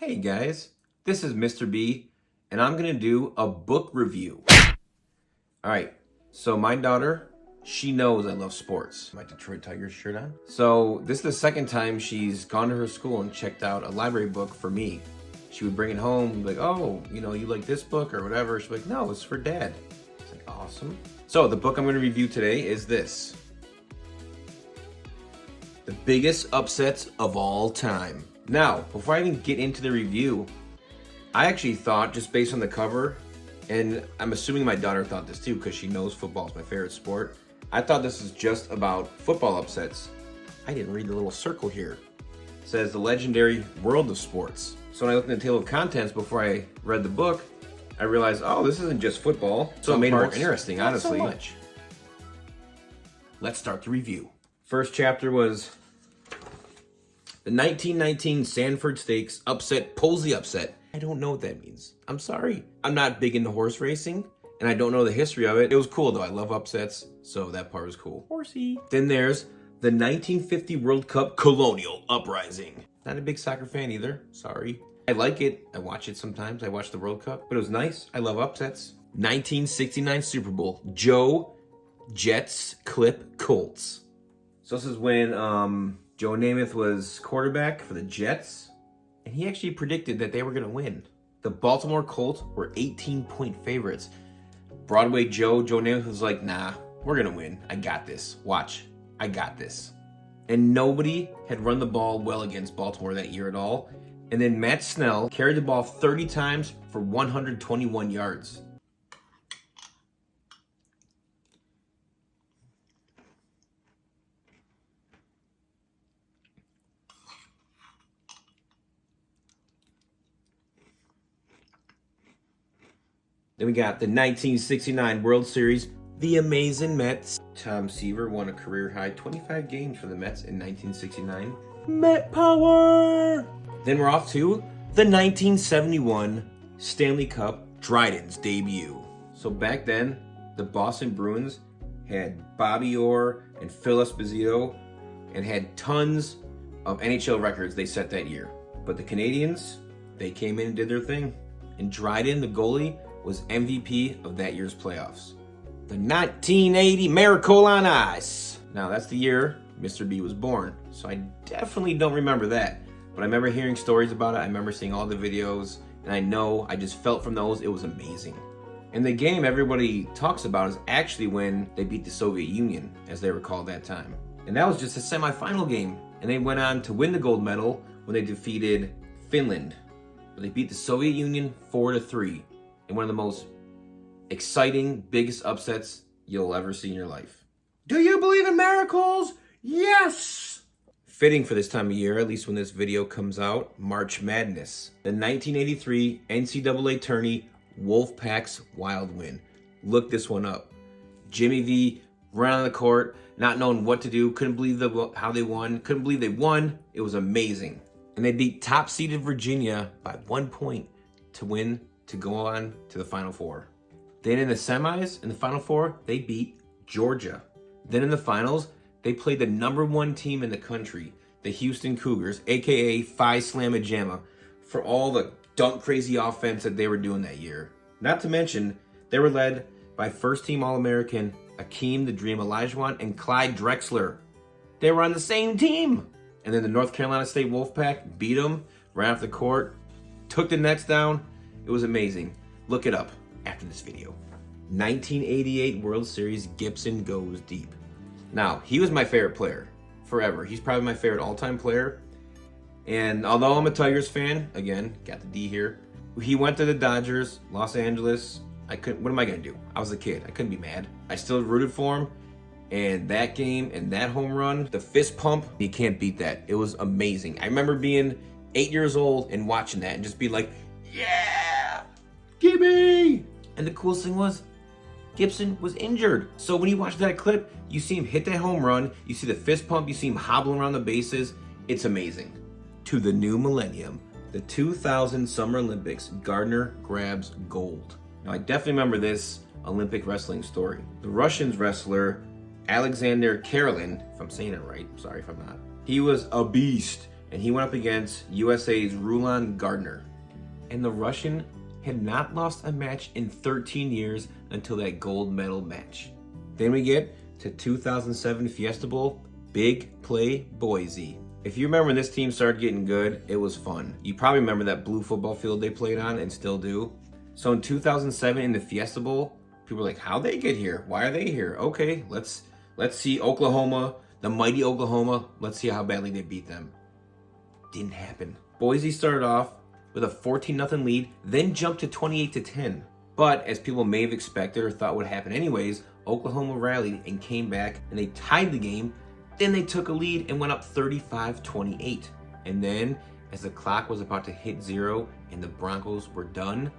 Hey guys, this is Mr. B, and I'm gonna do a book review. Alright, so my daughter, she knows I love sports. My Detroit Tigers shirt on. So this is the second time she's gone to her school and checked out a library book for me. She would bring it home, like, oh, you like this book or whatever. She's like, no, it's for Dad. It's like, awesome. So the book I'm gonna review today is this. The Biggest Upsets of All Time. Now, before I even get into the review, I actually thought, just based on the cover, and I'm assuming my daughter thought this too because she knows football is my favorite sport, I thought this was just about football upsets. I didn't read the little circle here. It says the legendary world of sports. So when I looked at the table of contents before I read the book, I realized, oh, this isn't just football. So it made it more interesting, honestly. Not so much. Let's start the review. First chapter was the 1919 Sanford Stakes upset Polsey upset. I don't know what that means. I'm sorry. I'm not big into horse racing, and I don't know the history of it. It was cool, though. I love upsets, so that part was cool. Horsey. Then there's the 1950 World Cup Colonial Uprising. Not a big soccer fan either. Sorry. I like it. I watch it sometimes. I watch the World Cup, but it was nice. I love upsets. 1969 Super Bowl. Joe Jets Clip Colts. So this is when Joe Namath was quarterback for the Jets, and he actually predicted that they were going to win. The Baltimore Colts were 18-point favorites. Broadway Joe Namath was like, nah, we're going to win. I got this. Watch. I got this. And nobody had run the ball well against Baltimore that year at all. And then Matt Snell carried the ball 30 times for 121 yards. Then we got the 1969 World Series, the amazing Mets. Tom Seaver won a career-high 25 games for the Mets in 1969. Met power! Then we're off to the 1971 Stanley Cup Dryden's debut. So back then, the Boston Bruins had Bobby Orr and Phil Esposito and had tons of NHL records they set that year. But the Canadiens, they came in and did their thing. And Dryden, the goalie, was MVP of that year's playoffs. The 1980 Miracle on Ice. Now that's the year Mr. B was born, so I definitely don't remember that. But I remember hearing stories about it, I remember seeing all the videos, and I just felt from those it was amazing. And the game everybody talks about is actually when they beat the Soviet Union, as they were called that time. And that was just a semifinal game, and they went on to win the gold medal when they defeated Finland. But they beat the Soviet Union 4-3. And one of the most exciting, biggest upsets you'll ever see in your life. Do you believe in miracles? Yes! Fitting for this time of year, at least when this video comes out, March Madness. The 1983 NCAA tourney, Wolfpack's wild win. Look this one up. Jimmy V ran on the court, not knowing what to do, couldn't believe how they won, couldn't believe they won. It was amazing. And they beat top-seeded Virginia by 1 point to win to go on to the Final Four. Then in the semis, in the Final Four, they beat Georgia. Then in the finals, they played the #1 team in the country, the Houston Cougars, aka Phi Slamma Jamma, for all the dunk crazy offense that they were doing that year. Not to mention, they were led by first-team All-American Akeem the Dream Olajuwon and Clyde Drexler. They were on the same team. And then the North Carolina State Wolfpack beat them, ran off the court, took the Nets down. It was amazing. Look it up after this video. 1988 World Series, Gibson goes deep. Now, he was my favorite player forever. He's probably my favorite all-time player. And although I'm a Tigers fan, again, got the D here, he went to the Dodgers, Los Angeles. What am I gonna do? I was a kid, I couldn't be mad. I still rooted for him. And that game and that home run, the fist pump, you can't beat that. It was amazing. I remember being 8 years old and watching that and just be like, yeah, Gibby! And the coolest thing was, Gibson was injured. So when you watch that clip, you see him hit that home run, you see the fist pump, you see him hobbling around the bases. It's amazing. To the new millennium, the 2000 Summer Olympics, Gardner grabs gold. Now I definitely remember this Olympic wrestling story. The Russian wrestler, Alexander Karelin, if I'm saying it right, sorry if I'm not, he was a beast. and he went up against USA's Rulon Gardner. And the Russian had not lost a match in 13 years until that gold medal match. Then we get to 2007 Fiesta Bowl, Big Play Boise. If you remember when this team started getting good, it was fun. You probably remember that blue football field they played on and still do. So in 2007 in the Fiesta Bowl, people were like, how'd they get here? Why are they here? Okay, let's see Oklahoma, the mighty Oklahoma. Let's see how badly they beat them. Didn't happen. Boise started off with a 14-0 lead, then jumped to 28-10. But as people may have expected or thought would happen anyways, Oklahoma rallied and came back and they tied the game. Then they took a lead and went up 35-28. And then as the clock was about to hit 0 and the Broncos were done,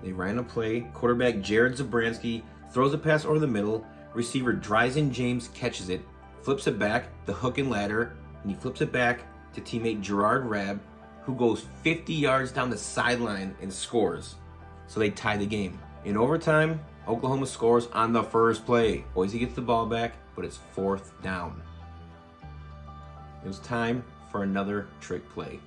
they ran a play. Quarterback Jared Zabransky throws a pass over the middle. Receiver Dryzen James catches it, flips it back, the hook and ladder, and he flips it back to teammate Gerard Rabb, who goes 50 yards down the sideline and scores. So they tie the game. In overtime, Oklahoma scores on the first play. Boise gets the ball back, but it's 4th down. It was time for another trick play.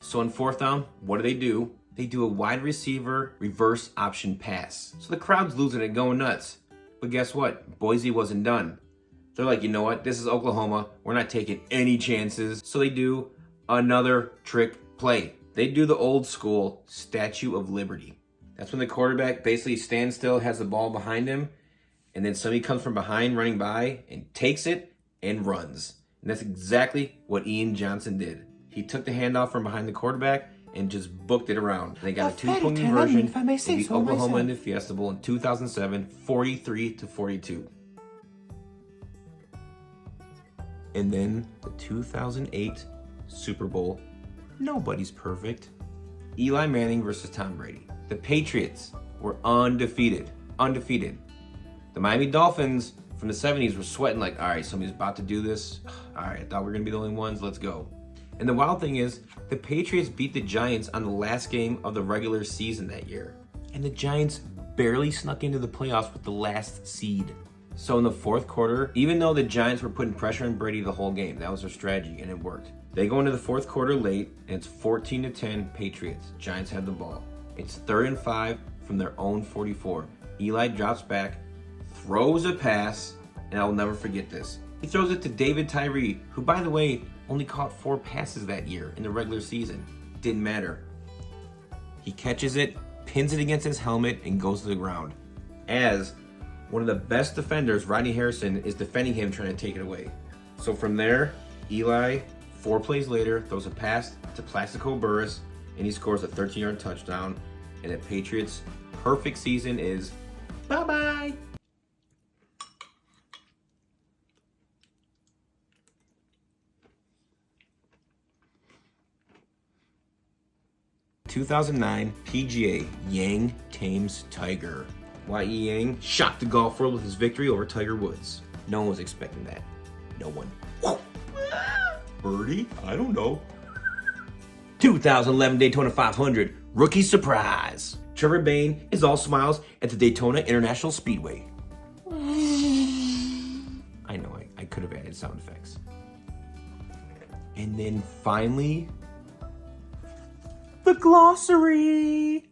So on 4th down, what do? They do a wide receiver reverse option pass. So the crowd's losing it, going nuts. But guess what? Boise wasn't done. They're like, you know what? This is Oklahoma. We're not taking any chances. So they do another trick play. They do the old school Statue of Liberty. That's when the quarterback basically stands still, has the ball behind him, and then somebody comes from behind running by and takes it and runs. And that's exactly what Ian Johnson did. He took the handoff from behind the quarterback and just booked it around. They got a 2-point conversion. They beat Oklahoma in the Fiesta Bowl in 2007, 43-42. And then the 2008 Super Bowl. Nobody's perfect. Eli Manning versus Tom Brady. The Patriots were undefeated. The Miami Dolphins from the 70s were sweating like, all right, somebody's about to do this. All right, I thought we were going to be the only ones. Let's go. And the wild thing is, the Patriots beat the Giants on the last game of the regular season that year. And the Giants barely snuck into the playoffs with the last seed. So in the 4th quarter, even though the Giants were putting pressure on Brady the whole game, that was their strategy, and it worked. They go into the 4th quarter late, and it's 14-10 Patriots. Giants have the ball. It's 3rd and 5 from their own 44. Eli drops back, throws a pass, and I'll never forget this. He throws it to David Tyree, who, by the way, only caught 4 passes that year in the regular season. Didn't matter. He catches it, pins it against his helmet, and goes to the ground. As one of the best defenders, Rodney Harrison, is defending him, trying to take it away. So from there, Eli, 4 plays later, throws a pass to Plaxico Burress, and he scores a 13-yard touchdown. And the Patriots' perfect season is bye-bye. (2009) PGA, Yang tames Tiger. Y.E. Yang shocked the golf world with his victory over Tiger Woods. No one was expecting that. No one. Birdie? I don't know. 2011 Daytona 500, rookie surprise. Trevor Bayne is all smiles at the Daytona International Speedway. I know, I could have added sound effects. And then finally, the glossary.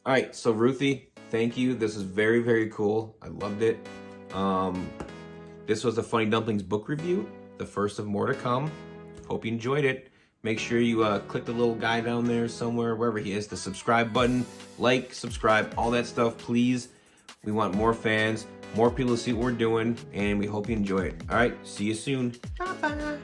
All right, so Ruthie, thank you. This is very, very cool. I loved it. This was the Funny Dumplings book review, the first of more to come. Hope you enjoyed it. Make sure you click the little guy down there somewhere, wherever he is, the subscribe button, like, subscribe, all that stuff, please. We want more fans, more people to see what we're doing, and we hope you enjoy it. All right, see you soon. Bye-bye.